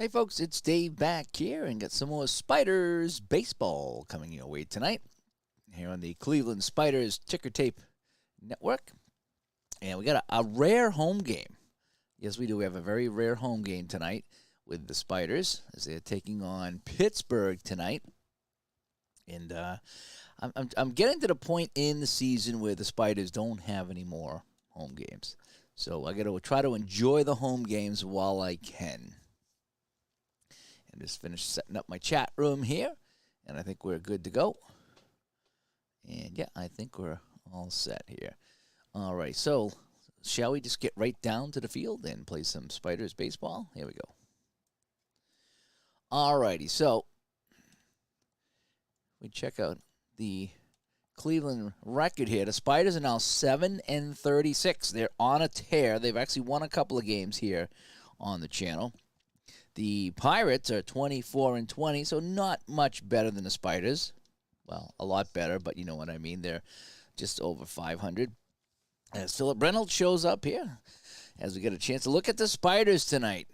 Hey folks, it's Dave back here and got some more Spiders baseball coming your way tonight here on the Cleveland Spiders Ticker Tape Network. And we got a rare home game. Yes, we do. We have a very rare home game tonight with the Spiders as they're taking on Pittsburgh tonight. And I'm getting to the point in the season where the Spiders don't have any more home games. So I got to try to enjoy the home games while I can. And just finished setting up my chat room here, and I think we're good to go. And yeah, I think we're all set here. All right, so shall we just get right down to the field and play some Spiders baseball? Here we go. All righty, so we check out the Cleveland record here. The Spiders are now 7-36. They're on a tear. They've actually won a couple of games here on the channel. The Pirates are 24-20, so not much better than the Spiders. Well, a lot better, but you know what I mean. They're just over 500. As Philip Reynolds shows up here, as we get a chance to look at the Spiders tonight.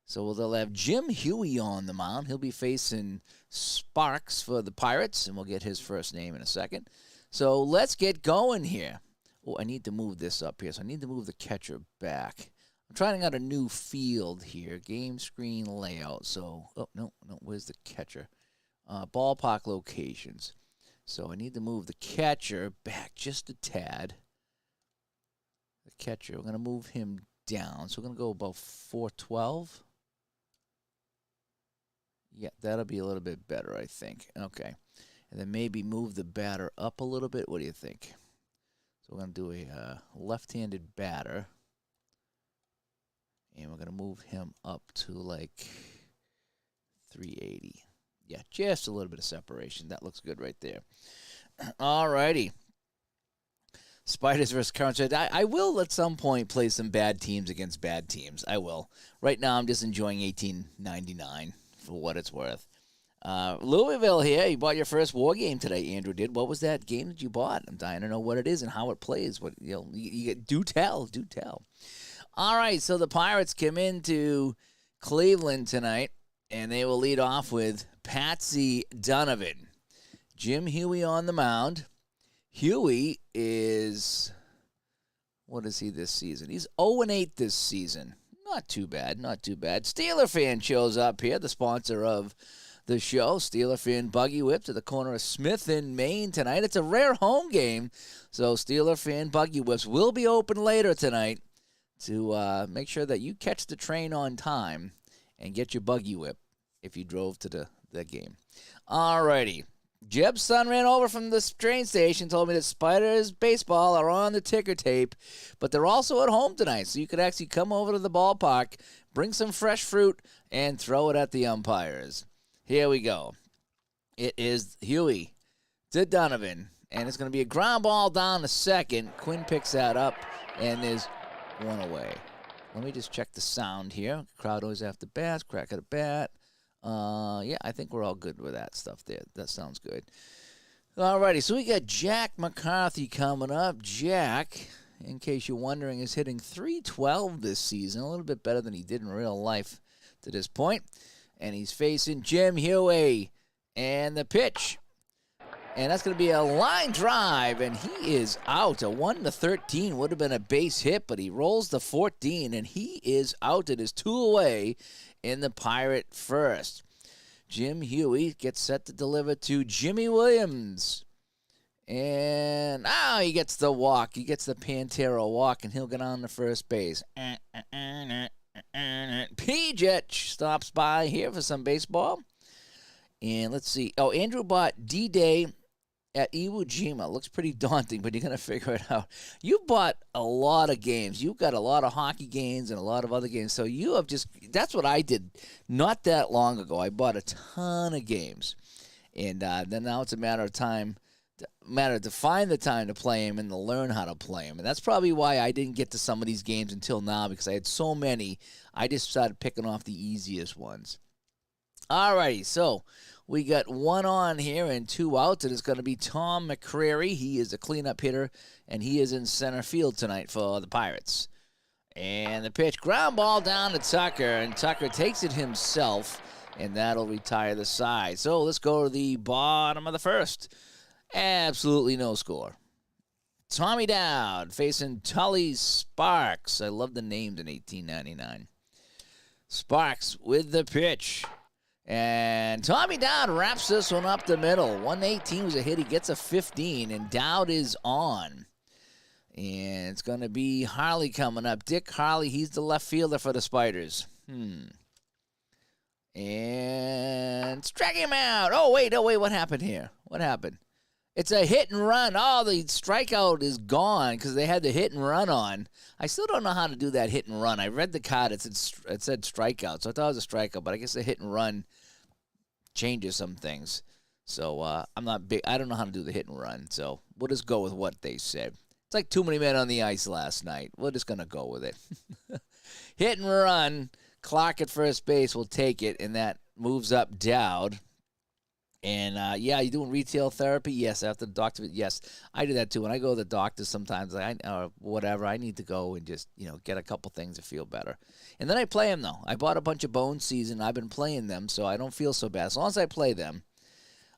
So they'll have Jim Huey on the mound. He'll be facing Sparks for the Pirates, and we'll get his first name in a second. So let's get going here. Oh, I need to move this up here, so I need to move the catcher back. I'm trying out a new field here, game screen layout. So, oh, no, where's the catcher? Ballpark locations. So I need to move the catcher back just a tad. The catcher, we're going to move him down. So we're going to go about 412. Yeah, that'll be a little bit better, I think. Okay. And then maybe move the batter up a little bit. What do you think? So we're going to do a left-handed batter. And we're going to move him up to like 380. Yeah, just a little bit of separation. That looks good right there. All righty. Spiders versus Currents. I will at some point play some bad teams against bad teams. I will. Right now I'm just enjoying 1899 for what it's worth. Louisville here. You bought your first war game today, Andrew did. What was that game that you bought? I'm dying to know what it is and how it plays. What you do tell. All right, so the Pirates come into Cleveland tonight, and they will lead off with Patsy Donovan. Jim Huey on the mound. Huey is, what is he this season? He's 0-8 this season. Not too bad. Steeler fan shows up here, the sponsor of the show. Steeler fan buggy whip to the corner of Smith in Maine tonight. It's a rare home game, so Steeler fan buggy whips will be open later tonight to make sure that you catch the train on time and get your buggy whip if you drove to the game. All righty. Jeb's son ran over from the train station, told me that Spiders baseball are on the ticker tape, but they're also at home tonight, so you could actually come over to the ballpark, bring some fresh fruit, and throw it at the umpires. Here we go. It is Huey to Donovan, and it's going to be a ground ball down to second. Quinn picks that up, and there's one away. Let me just check the sound here. Crowd always after bats, crack at a bat. Yeah, I think we're all good with that stuff there. That sounds good. Alrighty, so we got Jack Mccarthy coming up. Jack, in case you're wondering, is hitting .312 this season, a little bit better than he did in real life to this point. And he's facing Jim Huey. And the pitch. And that's going to be a line drive, and he is out. A 1-13 would have been a base hit, but he rolls the 14, and he is out. It is 2 away in the Pirate first. Jim Huey gets set to deliver to Jimmy Williams. And now he gets the walk. He gets the Pantera walk, and he'll get on to first base. P-Jet stops by here for some baseball. And let's see. Oh, Andrew bought D-Day at Iwo Jima. Looks pretty daunting, but you're going to figure it out. You bought a lot of games. You've got a lot of hockey games and a lot of other games. So you have just, that's what I did not that long ago. I bought a ton of games. And then now it's a matter of time, to find the time to play them and to learn how to play them. And that's probably why I didn't get to some of these games until now, because I had so many. I just started picking off the easiest ones. All righty, so we got 1 on here and 2 out, and it's going to be Tom Mccreary. He is a cleanup hitter, and he is in center field tonight for the Pirates. And the pitch, ground ball down to Tucker, and Tucker takes it himself, and that'll retire the side. So let's go to the bottom of the first. Absolutely no score. Tommy Dowd facing Tully Sparks. I love the names in 1899. Sparks with the pitch. And Tommy Dowd wraps this one up the middle. 118 was a hit. He gets a 15, and Dowd is on. And it's going to be Harley coming up. Dick Harley, he's the left fielder for the Spiders. And strike him out. Oh, wait, what happened here? What happened? It's a hit and run. Oh, the strikeout is gone because they had the hit and run on. I still don't know how to do that hit and run. I read the card. It said strikeout, so I thought it was a strikeout, but I guess the hit and run changes some things. So I'm not big. I don't know how to do the hit and run, so we'll just go with what they said. It's like too many men on the ice last night. We're just going to go with it. Hit and run. Clark at first base will take it, and that moves up Dowd. And, yeah, you doing retail therapy? Yes. After the doctor? Yes. I do that, too. When I go to the doctor sometimes, or whatever, I need to go and just, get a couple things to feel better. And then I play them, though. I bought a bunch of Bone Season. I've been playing them, so I don't feel so bad. As long as I play them.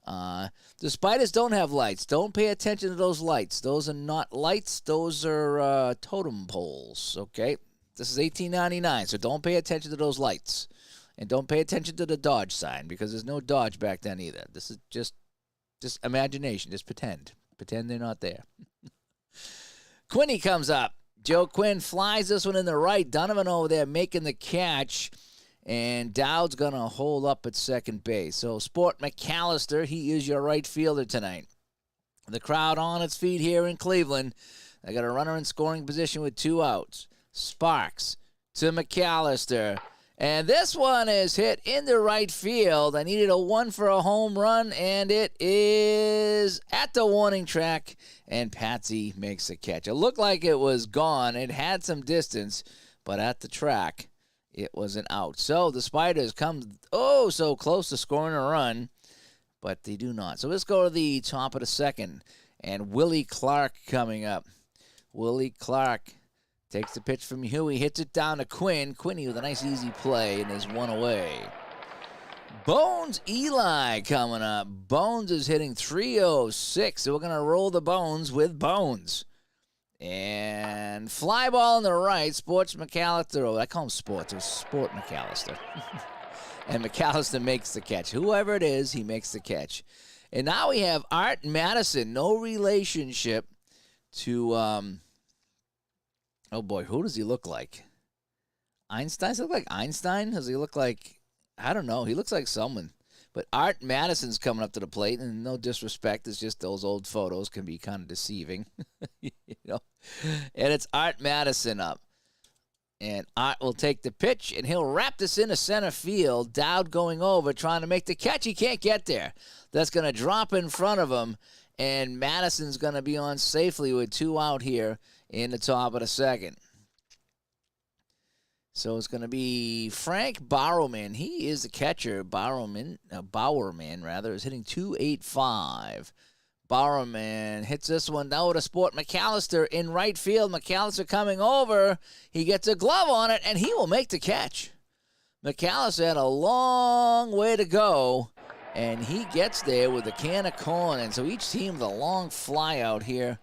The Spiders don't have lights. Don't pay attention to those lights. Those are not lights. Those are totem poles, okay? This is 1899, so don't pay attention to those lights. And don't pay attention to the Dodge sign because there's no Dodge back then either. This is just imagination. Just pretend. Pretend they're not there. Quinney comes up. Joe Quinn flies this one in the right. Donovan over there making the catch. And Dowd's going to hold up at second base. So Sport McAllister, he is your right fielder tonight. The crowd on its feet here in Cleveland. They got a runner in scoring position with 2 outs. Sparks to McAllister. And this one is hit into right field. I needed a 1 for a home run, and it is at the warning track, and Patsy makes the catch. It looked like it was gone. It had some distance, but at the track, it was an out. So the Spiders come so close to scoring a run, but they do not. So let's go to the top of the second, and Willie Clark coming up. Willie Clark takes the pitch from Huey, hits it down to Quinn. Quinney with a nice easy play, and there's 1 away. Bones Eli coming up. Bones is hitting 306, so we're going to roll the Bones with Bones. And fly ball on the right, Sports McAllister. Oh, I call him Sports. It was Sport McAllister. And McAllister makes the catch. Whoever it is, he makes the catch. And now we have Art Madison. No relationship to... oh, boy, who does he look like? Einstein? Does he look like Einstein? Does he look like, I don't know. He looks like someone. But Art Madison's coming up to the plate, and no disrespect, it's just those old photos can be kind of deceiving. And it's Art Madison up. And Art will take the pitch, and he'll wrap this into center field. Dowd going over, trying to make the catch. He can't get there. That's going to drop in front of him, and Madison's going to be on safely with 2 out here in the top of the second. So it's going to be Frank Bowerman. He is the catcher. Bowerman, is hitting .285. Bowerman hits this one down to Sport McAllister in right field. McAllister coming over. He gets a glove on it, and he will make the catch. McAllister had a long way to go, and he gets there with a can of corn. And so each team with a long fly out here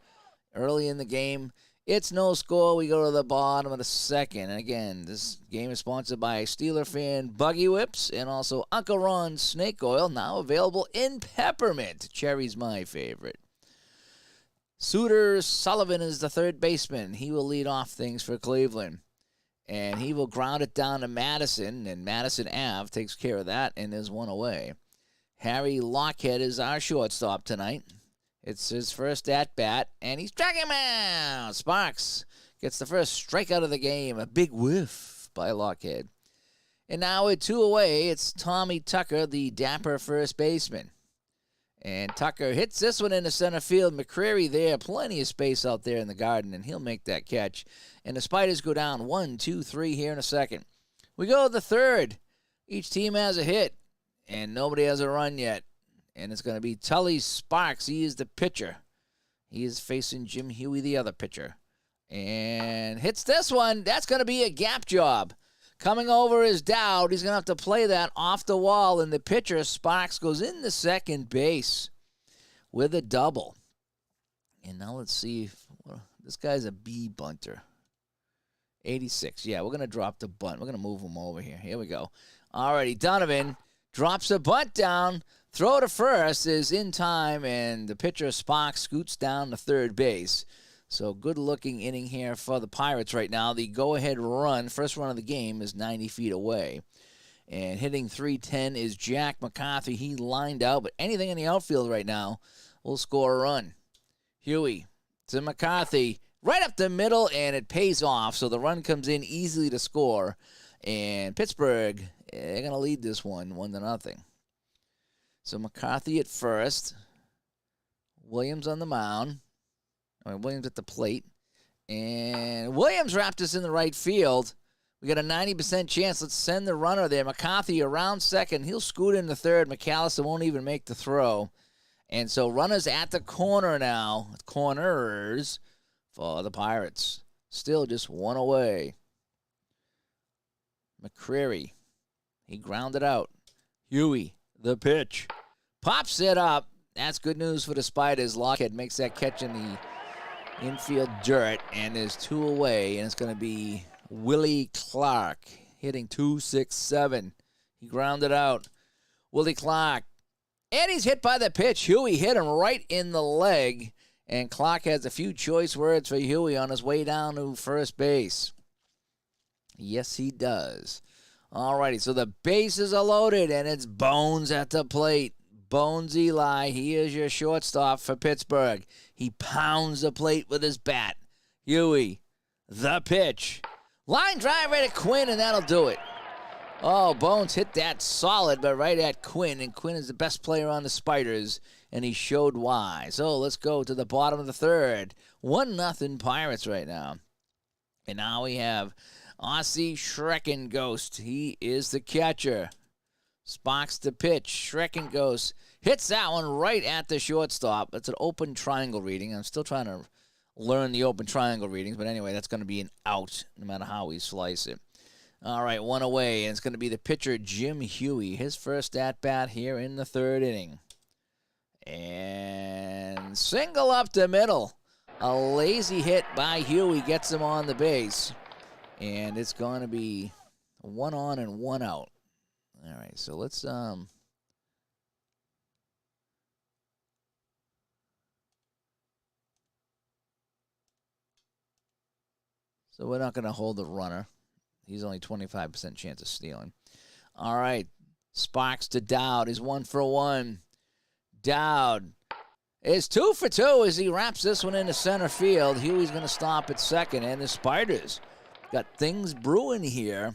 early in the game. It's no score. We go to the bottom of the second. And again, this game is sponsored by Steeler Fan Buggy Whips and also Uncle Ron's Snake Oil, now available in peppermint. Cherry's my favorite. Suter Sullivan is the third baseman. He will lead off things for Cleveland. And he will ground it down to Madison, and Madison Ave takes care of that, and there's 1 away. Harry Lockhead is our shortstop tonight. It's his first at-bat, and he's striking him out. Sparks gets the first strikeout of the game. A big whiff by Lockhead. And now with 2 away, it's Tommy Tucker, the dapper first baseman. And Tucker hits this one into center field. Mccreary there, plenty of space out there in the garden, and he'll make that catch. And the Spiders go down 1, 2, 3 here in a second. We go to the third. Each team has a hit, and nobody has a run yet. And it's going to be Tully Sparks. He is the pitcher. He is facing Jim Huey, the other pitcher. And hits this one. That's going to be a gap job. Coming over is Dowd. He's going to have to play that off the wall, and the pitcher, Sparks, goes into second base with a double. And now let's see if this guy's a B bunter. 86. Yeah, we're going to drop the bunt. We're going to move him over here. Here we go. Alrighty, Donovan drops a bunt down. Throw to first is in time, and the pitcher, Sparks, scoots down to third base. So good-looking inning here for the Pirates right now. The go-ahead run, first run of the game, is 90 feet away. And hitting .310 is Jack McCarthy. He lined out, but anything in the outfield right now will score a run. Huey to McCarthy, right up the middle, and it pays off. So the run comes in easily to score. And Pittsburgh, they're going to lead this one 1-0. So McCarthy at first. Williams on the mound. Williams at the plate. And Williams wrapped us in the right field. We got a 90% chance. Let's send the runner there. McCarthy around second. He'll scoot into third. McAllister won't even make the throw. And so runners at the corner now. Corners for the Pirates. Still just one away. Mccreary. He grounded out. Huey, the pitch. Pops it up. That's good news for the Spiders. Lockhead makes that catch in the infield dirt, and there's two away, and it's going to be Willie Clark hitting .267. He grounded out. Willie Clark. And he's hit by the pitch. Huey hit him right in the leg, and Clark has a few choice words for Huey on his way down to first base. Yes, he does. All righty, so the bases are loaded, and it's Bones at the plate. Bones Eli, he is your shortstop for Pittsburgh. He pounds the plate with his bat. Huey, the pitch. Line drive right at Quinn, and that'll do it. Oh, Bones hit that solid, but right at Quinn, and Quinn is the best player on the Spiders, and he showed why. So let's go to the bottom of the third. 1-0 Pirates right now. And now we have Aussie Schreckenghost. He is the catcher. Sparks the pitch. Schreckenghost hits that one right at the shortstop. That's an open triangle reading. I'm still trying to learn the open triangle readings, but anyway, that's going to be an out no matter how we slice it. All right, one away, and it's going to be the pitcher, Jim Huey. His first at-bat here in the third inning. And single up the middle. A lazy hit by Huey gets him on the base. And it's going to be 1 on and 1 out. All right, so let's so we're not going to hold the runner. He's only 25% chance of stealing. All right, Sparks to Dowd. He's 1 for 1. Dowd is 2 for 2 as he wraps this one into center field. Huey's going to stop at second, and the Spiders got things brewing here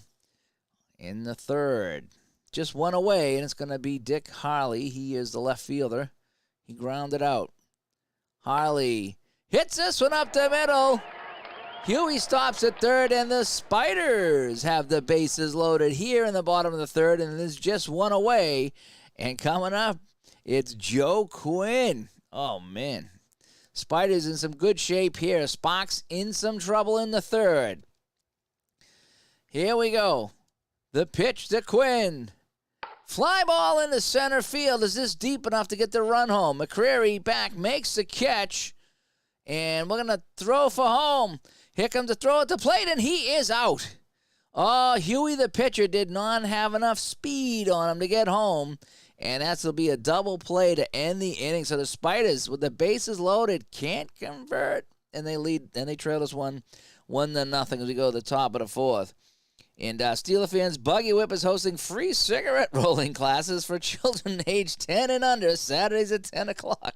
in the third. Just one away, and it's going to be Dick Harley. He is the left fielder. He grounded out. Harley hits this one up the middle. Huey stops at third, and the Spiders have the bases loaded here in the bottom of the third, and there's just one away. And coming up, it's Joe Quinn. Oh, man. Spiders in some good shape here. Sparks in some trouble in the third. Here we go. The pitch to Quinn. Fly ball into center field. Is this deep enough to get the run home? Mccreary back, makes the catch. And we're going to throw for home. Here comes the throw at the plate, and he is out. Oh, Huey the pitcher did not have enough speed on him to get home. And that'll be a double play to end the inning. So the Spiders, with the bases loaded, can't convert. And they lead, and they trail us 1-0 as we go to the top of the fourth. And Steeler fans, Buggy Whip is hosting free cigarette rolling classes for children aged 10 and under, Saturdays at 10 o'clock.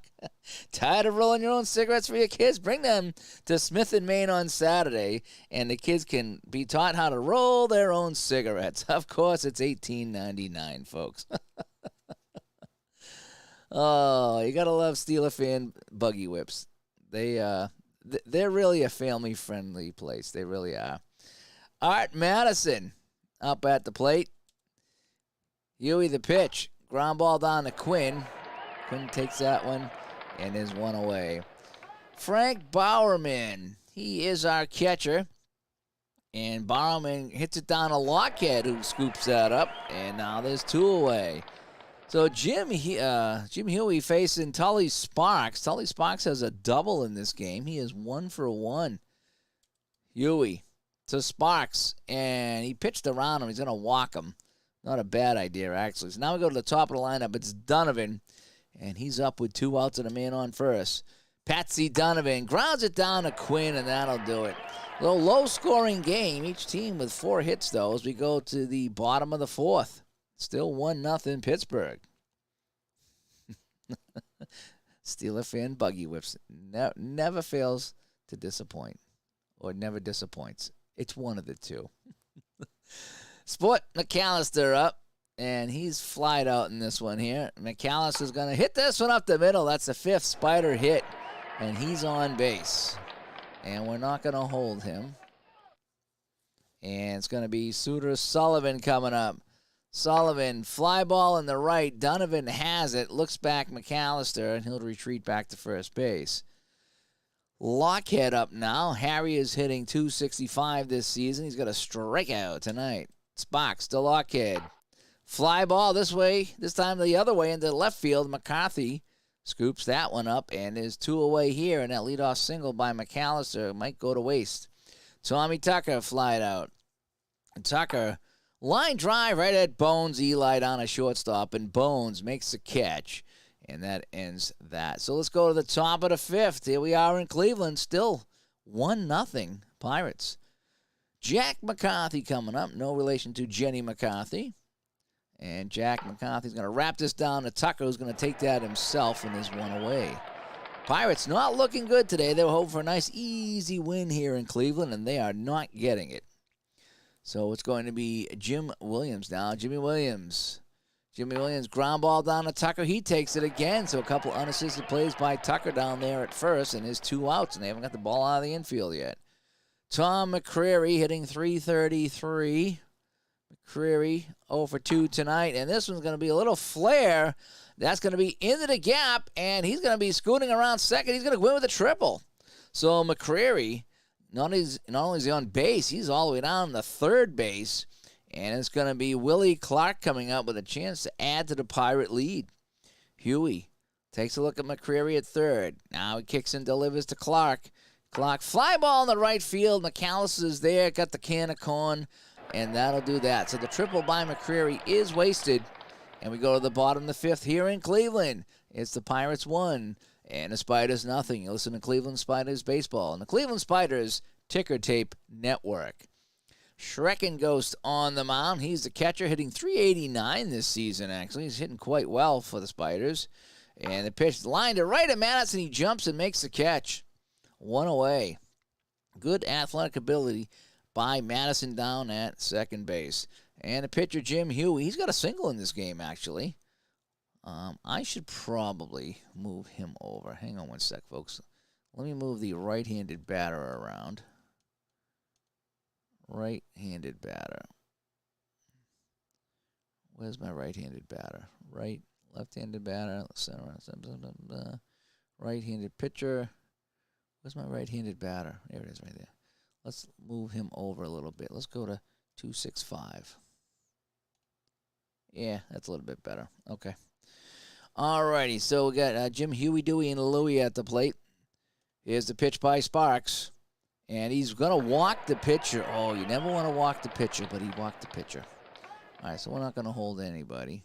Tired of rolling your own cigarettes for your kids? Bring them to Smith & Main on Saturday, and the kids can be taught how to roll their own cigarettes. Of course, it's $18.99, folks. Oh, you got to love Steeler fan Buggy Whips. They're really a family-friendly place. They really are. Art Madison up at the plate. Huey the pitch. Ground ball down to Quinn. Quinn takes that one and is one away. Frank Bowerman He is our catcher. And Barrowman hits it down to Lockhead, who scoops that up. And now there's 2 away. So Jim Huey facing Tully Sparks. Tully Sparks has a double in this game. He is 1 for 1. Huey to Sparks. And he pitched around him. He's going to walk him. Not a bad idea, actually. So now we go to the top of the lineup. It's Donovan. And he's up with 2 outs and a man on first. Patsy Donovan grounds it down to Quinn, and that'll do it. A little low-scoring game. Each team with 4 hits, though, as we go to the bottom of the 4th. Still 1-0 Pittsburgh. Steeler fan buggy whips. Never fails to disappoint. Or never disappoints. It's one of the two. Sport McAllister up. And he's flied out in this one here. McAllister's going to hit this one up the middle. That's the 5th Spider hit. And he's on base. And we're not going to hold him. And it's going to be Suter Sullivan coming up. Sullivan, fly ball in the right. Donovan has it. Looks back McAllister, and he'll retreat back to first base. Lockhead up now. Harry is hitting .265 this season. He's got a strikeout tonight. Sparks to Lockhead. Fly ball this way. This time the other way into left field. McCarthy scoops that one up, and there's 2 away here, and that leadoff single by McAllister might go to waste. Tommy Tucker flied out. And Tucker, line drive right at Bones. Eli down a shortstop, and Bones makes the catch, and that ends that. So let's go to the top of the 5th. Here we are in Cleveland, still 1-0 Pirates. Jack McCarthy coming up, no relation to Jenny McCarthy. And Jack McCarthy's going to wrap this down to Tucker, who's going to take that himself, and there's 1 away. Pirates not looking good today. They were hoping for a nice, easy win here in Cleveland, and they are not getting it. So it's going to be Jim Williams now. Jimmy Williams ground ball down to Tucker. He takes it again. So a couple unassisted plays by Tucker down there at first, and his 2 outs, and they haven't got the ball out of the infield yet. Tom Mccreary hitting .333. Mccreary 0 for 2 tonight, and this one's going to be a little flare. That's going to be into the gap, and he's going to be scooting around second. He's going to win with a triple. So Mccreary, not only is he on base, he's all the way down to third base, and it's going to be Willie Clark coming up with a chance to add to the Pirate lead. Huey takes a look at Mccreary at third. Now he kicks and delivers to Clark. Clark, fly ball in the right field. McAllister's there, got the can of corn. And that'll do that. So the triple by Mccreary is wasted. And we go to the bottom of the 5th here in Cleveland. It's the Pirates 1 and the Spiders nothing. You listen to Cleveland Spiders Baseball and the Cleveland Spiders Ticker Tape Network. Schrecken Ghost on the mound. He's the catcher, hitting .389 this season, actually. He's hitting quite well for the Spiders. And the pitch lined to right at Madison. He jumps and makes the catch. 1 away. Good athletic ability by Madison down at second base. And the pitcher, Jim Huey, he's got a single in this game, actually. I should probably move him over. Hang on one sec, folks. Let me move the right-handed batter around. Right-handed batter. Where's my right-handed batter? Left-handed batter. Center. Right-handed pitcher. Where's my right-handed batter? There it is right there. Let's move him over a little bit. Let's go to 265. Yeah, that's a little bit better. Okay. All righty, so we got Jim Huey, Dewey, and Louie at the plate. Here's the pitch by Sparks. And he's going to walk the pitcher. Oh, you never want to walk the pitcher, but he walked the pitcher. All right, so we're not going to hold anybody.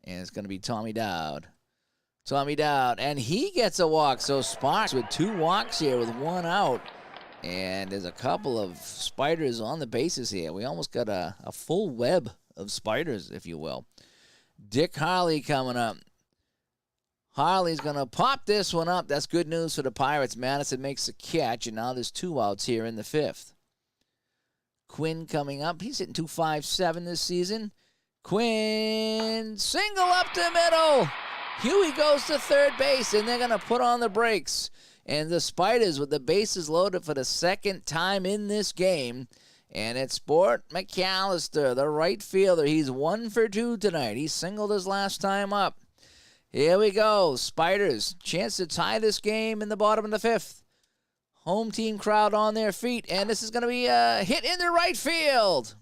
And it's going to be Tommy Dowd. And he gets a walk. So Sparks with 2 walks here with 1 out. And there's a couple of Spiders on the bases here. We almost got a full web of Spiders, if you will. Dick Harley coming up. Harley's going to pop this one up. That's good news for the Pirates. Madison makes the catch, and now there's 2 outs here in the 5th. Quinn coming up. He's hitting .257 this season. Quinn, single up the middle. Huey goes to third base, and they're going to put on the brakes. And the Spiders with the bases loaded for the second time in this game. And it's Sport McAllister, the right fielder. He's 1 for 2 tonight. He singled his last time up. Here we go. Spiders, chance to tie this game in the bottom of the 5th. Home team crowd on their feet, and this is going to be a hit into right field.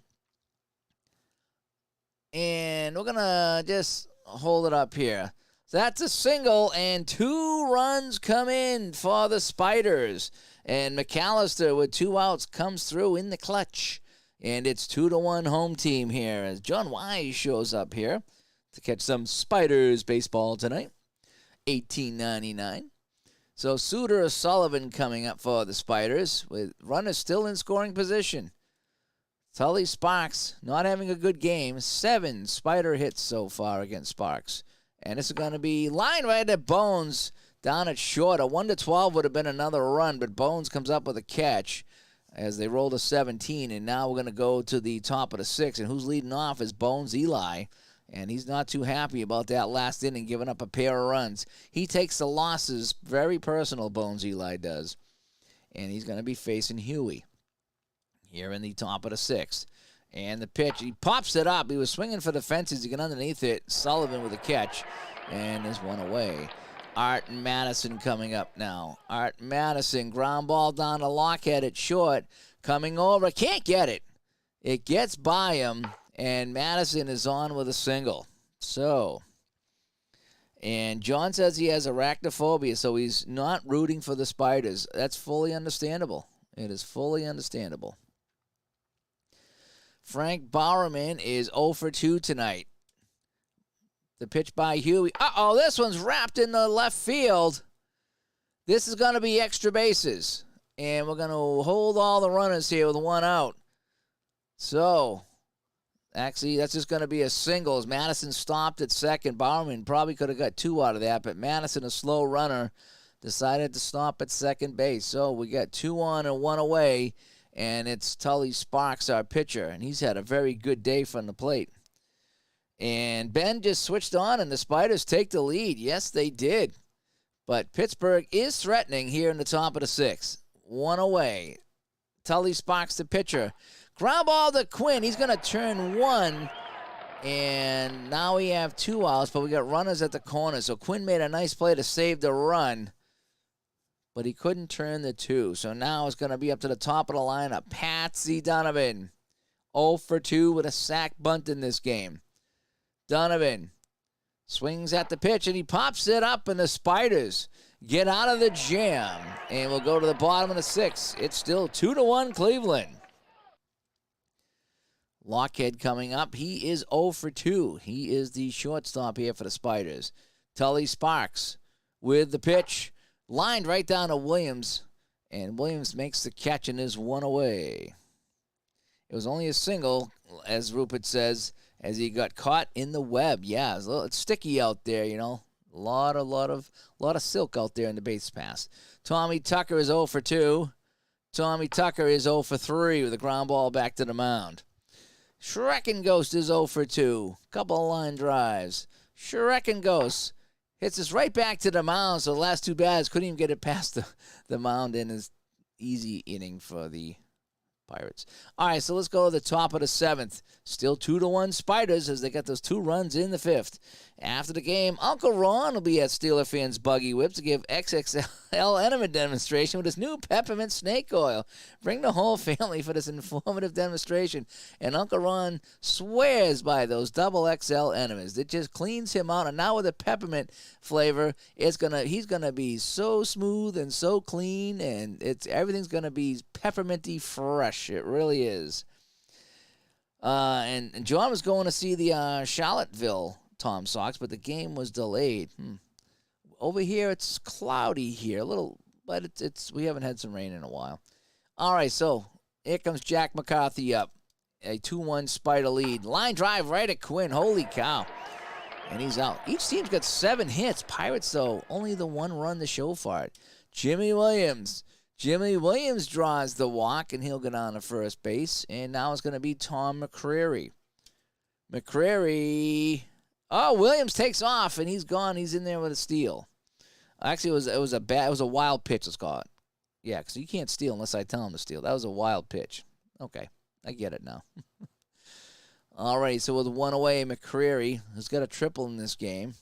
And we're going to just hold it up here. So that's a single, and 2 runs come in for the Spiders. And McAllister with 2 outs comes through in the clutch. And it's 2-1 home team here as John Wise shows up here to catch some Spiders baseball tonight. $18.99. So Suter Sullivan coming up for the Spiders with runners still in scoring position. Tully Sparks not having a good game. 7 Spider hits so far against Sparks. And this is going to be line right at Bones down at short. A 1-12 would have been another run, but Bones comes up with a catch as they roll to 17. And now we're going to go to the top of the 6th. And who's leading off is Bones Eli. And he's not too happy about that last inning, giving up a pair of runs. He takes the losses very personal, Bones Eli does. And he's going to be facing Huey here in the top of the 6th. And the pitch, he pops it up. He was swinging for the fences. He got underneath it. Sullivan with a catch. And there's one away. Art Madison coming up now. Art Madison, ground ball down to Lockhead at short. Coming over. Can't get it. It gets by him. And Madison is on with a single. So, and John says he has arachnophobia, so he's not rooting for the Spiders. That's fully understandable. It is fully understandable. Frank Bowerman is 0 for 2 tonight. The pitch by Huey. Uh-oh, this one's wrapped in the left field. This is going to be extra bases. And we're going to hold all the runners here with 1 out. So, actually, that's just going to be a single. As Madison stopped at second. Bowerman probably could have got 2 out of that, but Madison, a slow runner, decided to stop at second base. So we got 2 on and 1 away, and it's Tully Sparks, our pitcher, and he's had a very good day from the plate. And Ben just switched on, and the Spiders take the lead. Yes, they did. But Pittsburgh is threatening here in the top of the 6th. 1 away. Tully Sparks, the pitcher. Ground ball to Quinn. He's going to turn 1. And now we have 2 outs, but we got runners at the corner. So Quinn made a nice play to save the run, but he couldn't turn the 2. So now it's going to be up to the top of the lineup. Patsy Donovan, 0 for 2 with a sac bunt in this game. Donovan swings at the pitch, and he pops it up, and the Spiders get out of the jam. And we'll go to the bottom of the 6th. It's still 2-1 Cleveland. Lockhead coming up. He is 0 for 2. He is the shortstop here for the Spiders. Tully Sparks with the pitch. Lined right down to Williams. And Williams makes the catch and is 1 away. It was only a single, as Rupert says, as he got caught in the web. Yeah, it's sticky out there, you know. A lot of silk out there in the base pass. Tommy Tucker is 0 for 2. Tommy Tucker is 0 for 3 with a ground ball back to the mound. Shrekin Ghost is 0 for 2. Couple of line drives. Shrekin Ghost hits us right back to the mound, so the last 2 batters couldn't even get it past the mound in his easy inning for the Pirates. All right, so let's go to the top of the 7th. Still 2-1 Spiders as they got those 2 runs in the 5th. After the game, Uncle Ron will be at Steeler fans' buggy whip to give XXL enema demonstration with his new peppermint snake oil. Bring the whole family for this informative demonstration. And Uncle Ron swears by those double XL enemas. It just cleans him out. And now with the peppermint flavor, he's gonna be so smooth and so clean, and everything's gonna be pepperminty fresh. It really is. And John was going to see the Charlottesville Tom Sox, but the game was delayed. Over here, it's cloudy here, a little, but it's we haven't had some rain in a while. All right, so here comes Jack McCarthy up, a 2-1 Spider lead. Line drive right at Quinn. Holy cow. And he's out. Each team's got 7 hits. Pirates, though, only the 1 run to show for it. Jimmy Williams draws the walk, and he'll get on to first base. And now it's going to be Tom Mccreary. Oh, Williams takes off, and he's gone. He's in there with a steal. Actually, it was a wild pitch, let's call it. Yeah, because you can't steal unless I tell him to steal. That was a wild pitch. Okay, I get it now. All right, so with 1 away, Mccreary, who's got a triple in this game.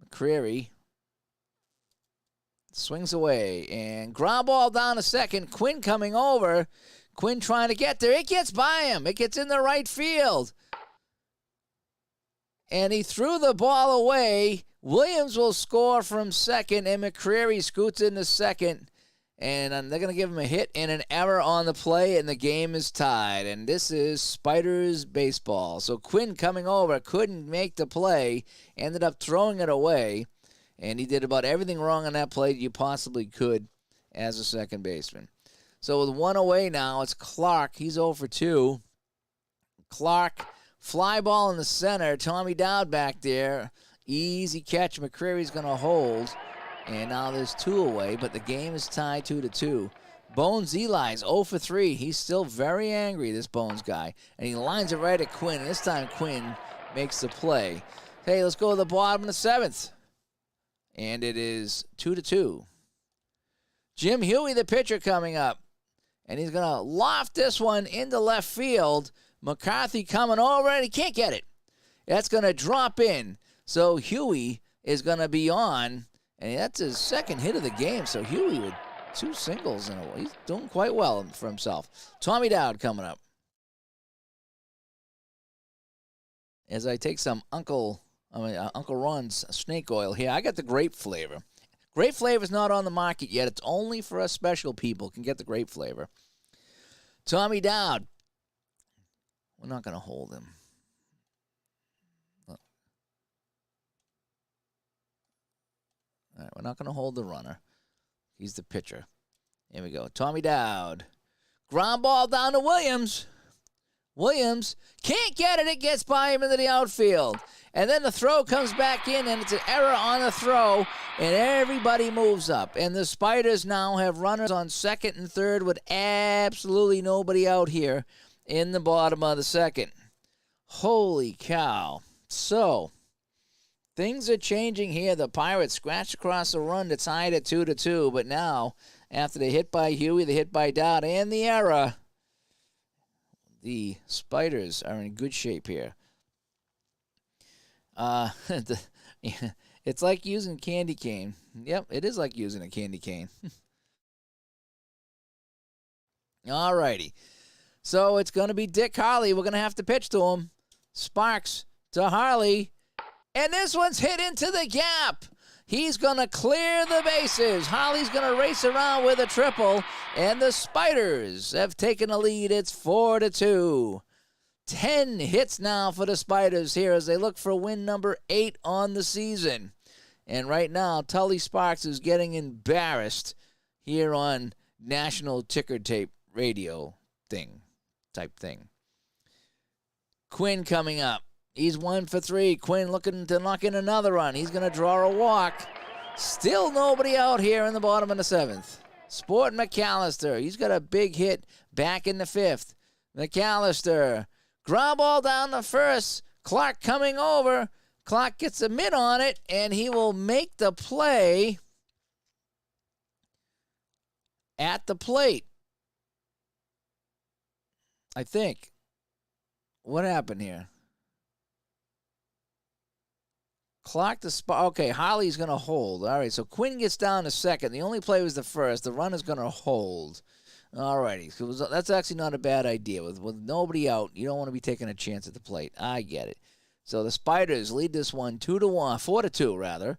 Mccreary Swings away. And ground ball down to second. Quinn coming over. Quinn trying to get there. It gets by him. It gets in the right field. And he threw the ball away. Williams will score from second, and Mccreary scoots into second. And they're going to give him a hit and an error on the play, and the game is tied. And this is Spiders baseball. So Quinn coming over, couldn't make the play, ended up throwing it away. And he did about everything wrong on that play you possibly could as a second baseman. So with one away now, it's Clark. He's 0 for 2. Clark, fly ball in the center. Tommy Dowd back there. Easy catch. McCreary's going to hold. And now there's 2 away, but the game is tied 2-2. Bones Eli's 0 for 3. He's still very angry, this Bones guy. And he lines it right at Quinn. And this time Quinn makes the play. Hey, let's go to the bottom of the 7th. And it is 2-2. Jim Huey, the pitcher, coming up. And he's going to loft this one into left field. McCarthy coming over, and he can't get it. That's going to drop in. So Huey is going to be on. And that's his second hit of the game. So Huey with 2 singles in a way. He's doing quite well for himself. Tommy Dowd coming up. As I take some Uncle Ron's snake oil here. I got the grape flavor. Grape flavor is not on the market yet. It's only for us special people can get the grape flavor. Tommy Dowd. We're not going to hold him. All right, we're not going to hold the runner. He's the pitcher. Here we go. Tommy Dowd. Ground ball down to Williams. Williams can't get it. It gets by him into the outfield. And then the throw comes back in, and it's an error on the throw, and everybody moves up. And the Spiders now have runners on second and third with absolutely nobody out here in the bottom of the second. Holy cow. So, things are changing here. The Pirates scratched across the run to tie it at 2-2, but now, after the hit by Huey, the hit by Dowd, and the error, the Spiders are in good shape here. It's like using candy cane. Yep, it is like using a candy cane. All righty. So it's going to be Dick Harley. We're going to have to pitch to him. Sparks to Harley. And this one's hit into the gap. He's going to clear the bases. Harley's going to race around with a triple. And the Spiders have taken a lead. It's 4-2. 10 hits now for the Spiders here as they look for win number 8 on the season. And right now, Tully Sparks is getting embarrassed here on national ticker tape radio type thing. Quinn coming up. He's 1 for 3. Quinn looking to knock in another run. He's going to draw a walk. Still nobody out here in the bottom of the 7th. Sport McAllister. He's got a big hit back in the 5th. McAllister. Ground ball down the first. Clark coming over. Clark gets a mitt on it, and he will make the play at the plate. I think. What happened here? Clark the spot. Okay, Harley's going to hold. All right, so Quinn gets down to second. The only play was the first. The runner's going to hold. All righty. So that's actually not a bad idea. With nobody out, you don't want to be taking a chance at the plate. I get it. So the Spiders lead this one 4-2 rather.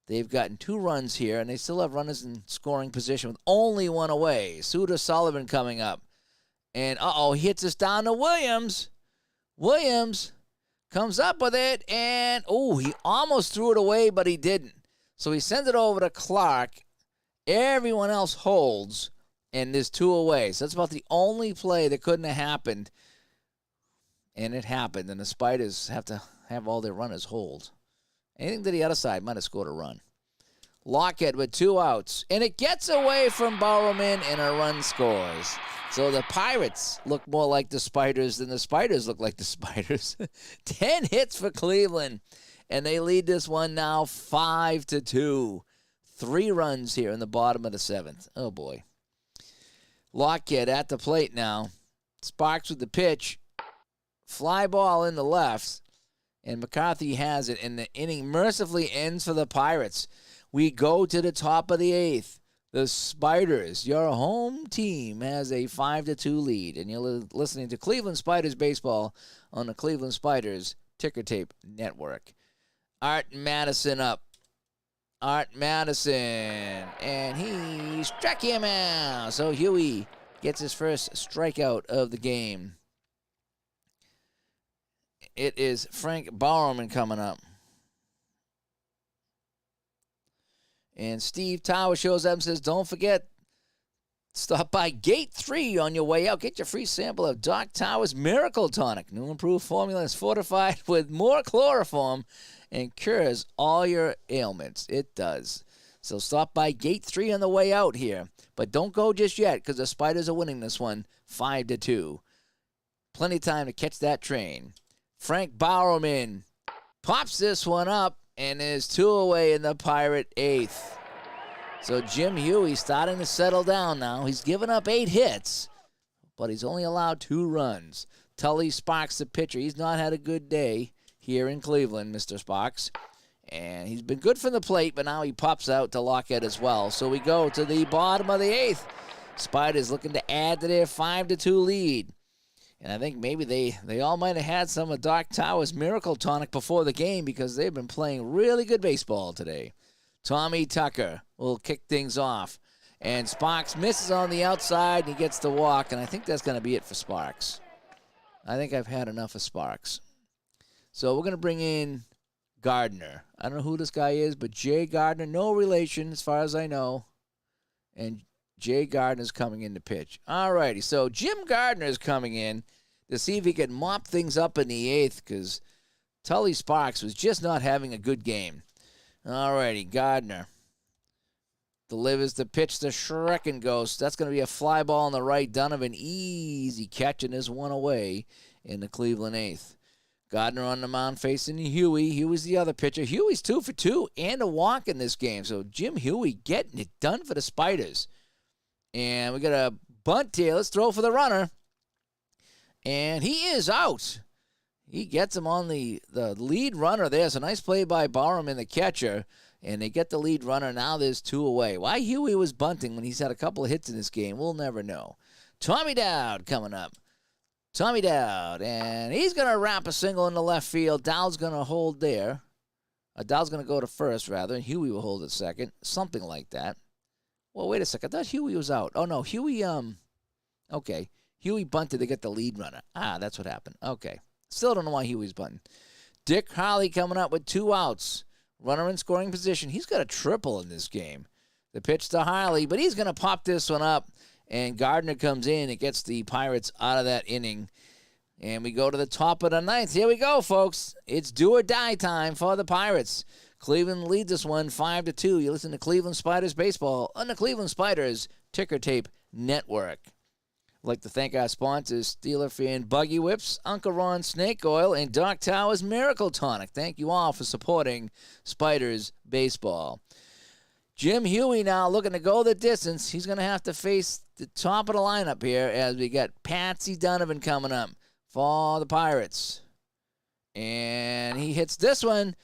They've gotten 2 runs here, and they still have runners in scoring position with only 1 away. Suter Sullivan coming up. And, he hits us down to Williams. Williams comes up with it, and, he almost threw it away, but he didn't. So he sends it over to Clark. Everyone else holds, and there's 2 away. So that's about the only play that couldn't have happened. And it happened, and the Spiders have to have all their runners hold. Anything to the other side might have scored a run. Lockett with 2 outs, and it gets away from Bowerman, and a run scores. So the Pirates look more like the Spiders than the Spiders look like the Spiders. 10 hits for Cleveland, and they lead this one now 5-2. 3 runs here in the bottom of the 7th. Oh, boy. Lockett at the plate now. Sparks with the pitch. Fly ball in the left, and McCarthy has it, and the inning mercifully ends for the Pirates. We go to the top of the 8th. The Spiders, your home team, has a 5-2 lead. And you're listening to Cleveland Spiders baseball on the Cleveland Spiders Ticker Tape Network. Art Madison up. Art Madison. And he struck him out. So Huey gets his first strikeout of the game. It is Frank Bowerman coming up. And Steve Tower shows up and says, don't forget, stop by Gate 3 on your way out. Get your free sample of Doc Tower's Miracle Tonic. New improved formula is fortified with more chloroform and cures all your ailments. It does. So stop by Gate 3 on the way out here. But don't go just yet because the Spiders are winning this one 5-2. Plenty of time to catch that train. Frank Bowerman pops this one up and is 2 away in the Pirate 8th. So Jim Huey starting to settle down now. He's given up 8 hits, but he's only allowed 2 runs. Tully Sparks, the pitcher, he's not had a good day here in Cleveland, Mr. Sparks. And he's been good from the plate, but now he pops out to Lockett as well. So we go to the bottom of the 8th. Spiders looking to add to their 5-2 lead. And I think maybe they all might have had some of Doc Tower's Miracle Tonic before the game because they've been playing really good baseball today. Tommy Tucker will kick things off. And Sparks misses on the outside, and he gets the walk, and I think that's going to be it for Sparks. I think I've had enough of Sparks. So we're going to bring in Gardner. I don't know who this guy is, but Jay Gardner, no relation as far as I know. And Jay Gardner's coming in to pitch. All righty, so Jim Gardner is coming in to see if he can mop things up in the 8th because Tully Sparks was just not having a good game. All righty, Gardner delivers the pitch to Shrekken Ghost. That's going to be a fly ball on the right. Donovan easy catching this one away in the Cleveland 8th. Gardner on the mound facing Huey. Huey's the other pitcher. Huey's 2 for 2 and a walk in this game. So Jim Huey getting it done for the Spiders. And we got a bunt here. Let's throw for the runner. And he is out. He gets him on the lead runner there. It's a nice play by Bowerman, the catcher. And they get the lead runner. Now there's 2 away. Why Huey was bunting when he's had a couple of hits in this game, we'll never know. Tommy Dowd coming up. Tommy Dowd. And he's going to wrap a single in the left field. Dowd's going to hold there. Dowd's going to go to first, rather. And Huey will hold at second. Something like that. Well, wait a second. I thought Huey was out. Oh, no. Huey, okay. Huey bunted to get the lead runner. That's what happened. Okay. Still don't know why Huey's bunting. Dick Harley coming up with 2 outs. Runner in scoring position. He's got a triple in this game. The pitch to Harley, but he's going to pop this one up. And Gardner comes in and gets the Pirates out of that inning. And we go to the top of the 9th. Here we go, folks. It's do or die time for the Pirates. Cleveland leads this one 5-2. You listen to Cleveland Spiders baseball on the Cleveland Spiders Ticker Tape Network. I'd like to thank our sponsors, Steeler Fan Buggy Whips, Uncle Ron Snake Oil, and Doc Tower's Miracle Tonic. Thank you all for supporting Spiders baseball. Jim Huey now looking to go the distance. He's going to have to face the top of the lineup here as we got Patsy Donovan coming up for the Pirates. And he hits this one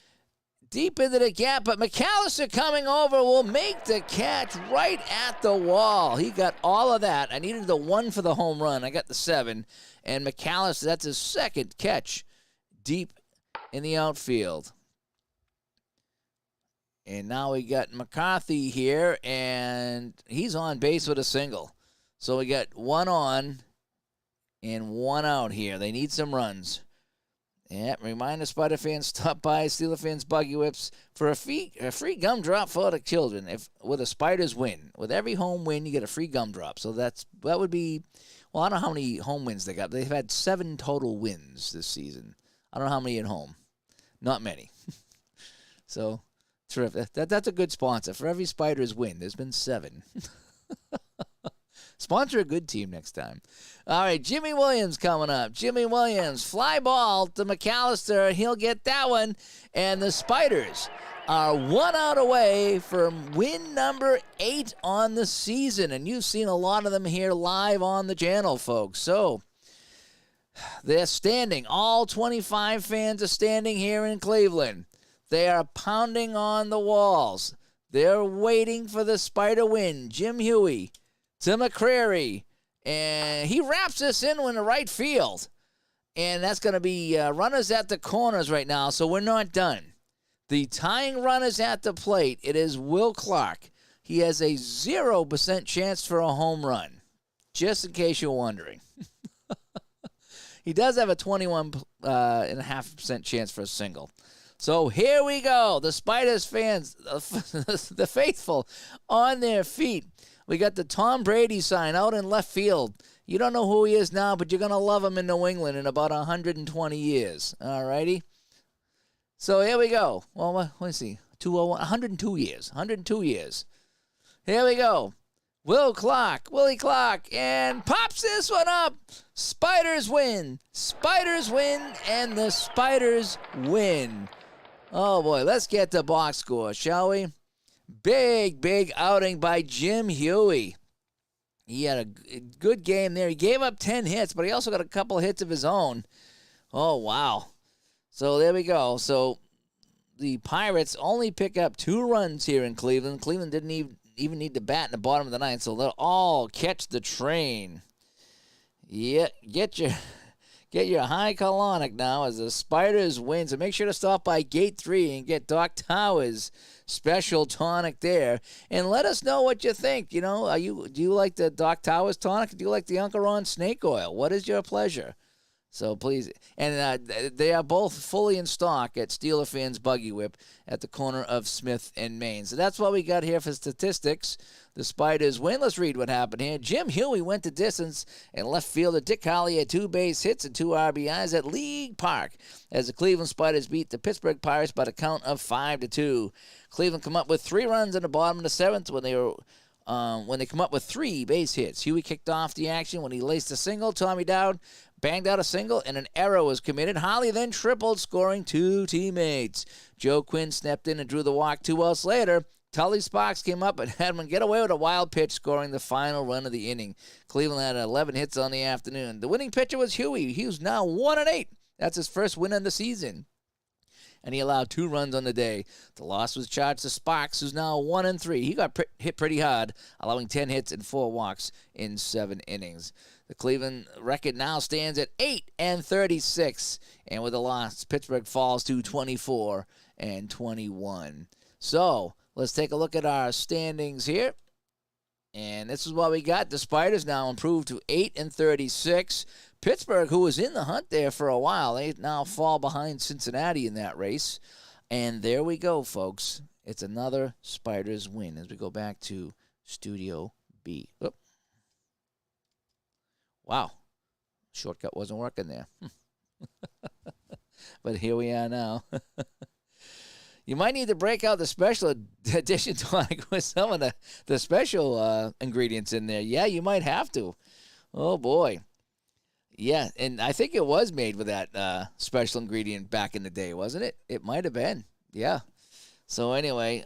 deep into the gap, but McAllister coming over will make the catch right at the wall. He got all of that. I needed the 1 for the home run. I got the 7. And McAllister, that's his second catch deep in the outfield. And now we got McCarthy here, and he's on base with a single. So we got 1 on and 1 out here. They need some runs. Yeah, remind the Spider fans, stop by Steeler Fans Buggy Whips for a free gumdrop for the children. With a Spiders win. With every home win, you get a free gumdrop. So that would be, well, I don't know how many home wins they got. They've had 7 total wins this season. I don't know how many at home. Not many. So, terrific. That's a good sponsor. For every Spiders win, there's been 7. Sponsor a good team next time. All right, Jimmy Williams coming up. Jimmy Williams, fly ball to McAllister. He'll get that one. And the Spiders are 1 out away from win number 8 on the season. And you've seen a lot of them here live on the channel, folks. So they're standing. All 25 fans are standing here in Cleveland. They are pounding on the walls. They're waiting for the Spider win. Jim Huey to Mccreary. And he wraps this in the right field. And that's going to be runners at the corners right now, so we're not done. The tying runners at the plate, it is Will Clark. He has a 0% chance for a home run, just in case you're wondering. He does have a 21.5% chance for a single. So here we go. The Spiders fans, the faithful, on their feet. We got the Tom Brady sign out in left field. You don't know who he is now, but you're going to love him in New England in about 120 years. All righty? So here we go. Well, let's see. 102 years. 102 years. Here we go. Willie Clark, and pops this one up. Spiders win. Spiders win, and the Spiders win. Oh, boy. Let's get the box score, shall we? Big outing by Jim Huey. He had a good game there. He gave up 10 hits, but he also got a couple hits of his own. Oh, wow. So there we go. So the Pirates only pick up 2 runs here in Cleveland. Cleveland didn't even need to bat in the bottom of the ninth, so they'll all catch the train. Yeah, get your high colonic now as the Spiders win. So make sure to stop by Gate 3 and get Doc Towers' special tonic there. And let us know what you think. You know, do you like the Doc Towers tonic? Or do you like the Uncle Ron snake oil? What is your pleasure? So please, and they are both fully in stock at Steeler Fans Buggy Whip at the corner of Smith and Main. So that's what we got here for statistics. The Spiders win. Let's read what happened here. Jim Huey went the distance, and left fielder Dick Holly had 2 base hits and 2 RBIs at League Park as the Cleveland Spiders beat the Pittsburgh Pirates by the count of 5-2. Cleveland come up with 3 runs in the bottom of the 7th when they come up with 3 base hits. Huey kicked off the action when he laced a single. Tommy Dowd banged out a single, and an error was committed. Holly then tripled, scoring 2 teammates. Joe Quinn stepped in and drew the walk 2 outs later. Tully Sparks came up and had him get away with a wild pitch, scoring the final run of the inning. Cleveland had 11 hits on the afternoon. The winning pitcher was Huey. He was now 1-8. That's his first win of the season. And he allowed 2 runs on the day. The loss was charged to Sparks, who's now 1-3. He got hit pretty hard, allowing 10 hits and 4 walks in 7 innings. The Cleveland record now stands at 8-36, and with a loss, Pittsburgh falls to 24-21. So let's take a look at our standings here. And this is what we got. The Spiders now improved to 8-36. Pittsburgh, who was in the hunt there for a while, they now fall behind Cincinnati in that race. And there we go, folks. It's another Spiders win as we go back to Studio B. Oop. Wow. Shortcut wasn't working there. But here we are now. You might need to break out the special edition tonic with some of the special ingredients in there. Yeah, you might have to. Oh, boy. Yeah, and I think it was made with that special ingredient back in the day, wasn't it? It might have been. Yeah. So anyway,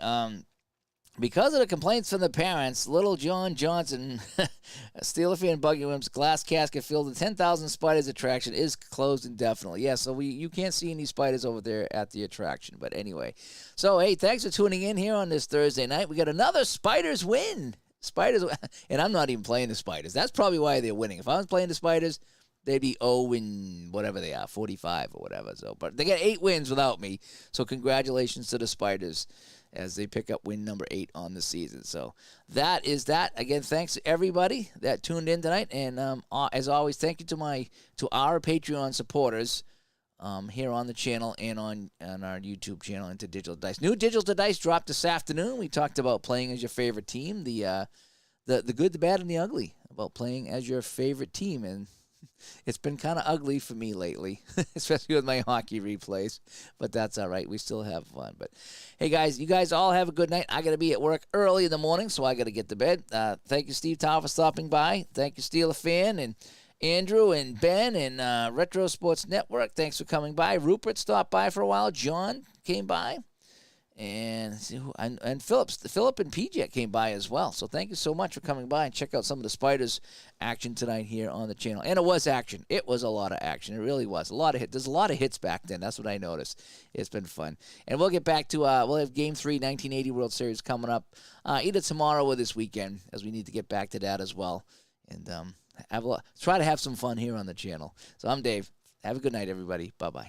because of the complaints from the parents, little John Johnson, Steeler Fan Buggy Whip's glass casket filled with 10,000 spiders attraction is closed indefinitely. Yeah, so you can't see any spiders over there at the attraction. But anyway, so hey, thanks for tuning in here on this Thursday night. We got another Spiders win. Spiders, and I'm not even playing the Spiders. That's probably why they're winning. If I was playing the Spiders, they'd be 0 and whatever they are, 45 or whatever. So, but they got 8 wins without me. So congratulations to the Spiders as they pick up win number 8 on the season. So that is that. Again, thanks to everybody that tuned in tonight. And as always, thank you to our Patreon supporters here on the channel and on our YouTube channel into Digital Dice. New Digital Dice dropped this afternoon. We talked about playing as your favorite team, the good, the bad, and the ugly, about playing as your favorite team. And it's been kind of ugly for me lately, especially with my hockey replays, but that's all right. We still have fun. But hey, guys, you guys all have a good night. I got to be at work early in the morning, so I got to get to bed. Thank you, Steve Tower, for stopping by. Thank you, Steeler Fan, and Andrew and Ben and Retro Sports Network. Thanks for coming by. Rupert stopped by for a while. John came by. And Philip and PJ came by as well. So thank you so much for coming by and check out some of the Spiders action tonight here on the channel. And it was action. It was a lot of action. It really was. A lot of hits. There's a lot of hits back then. That's what I noticed. It's been fun. And we'll get back to, we'll have Game 3, 1980 World Series coming up either tomorrow or this weekend, as we need to get back to that as well. And try to have some fun here on the channel. So I'm Dave. Have a good night, everybody. Bye-bye.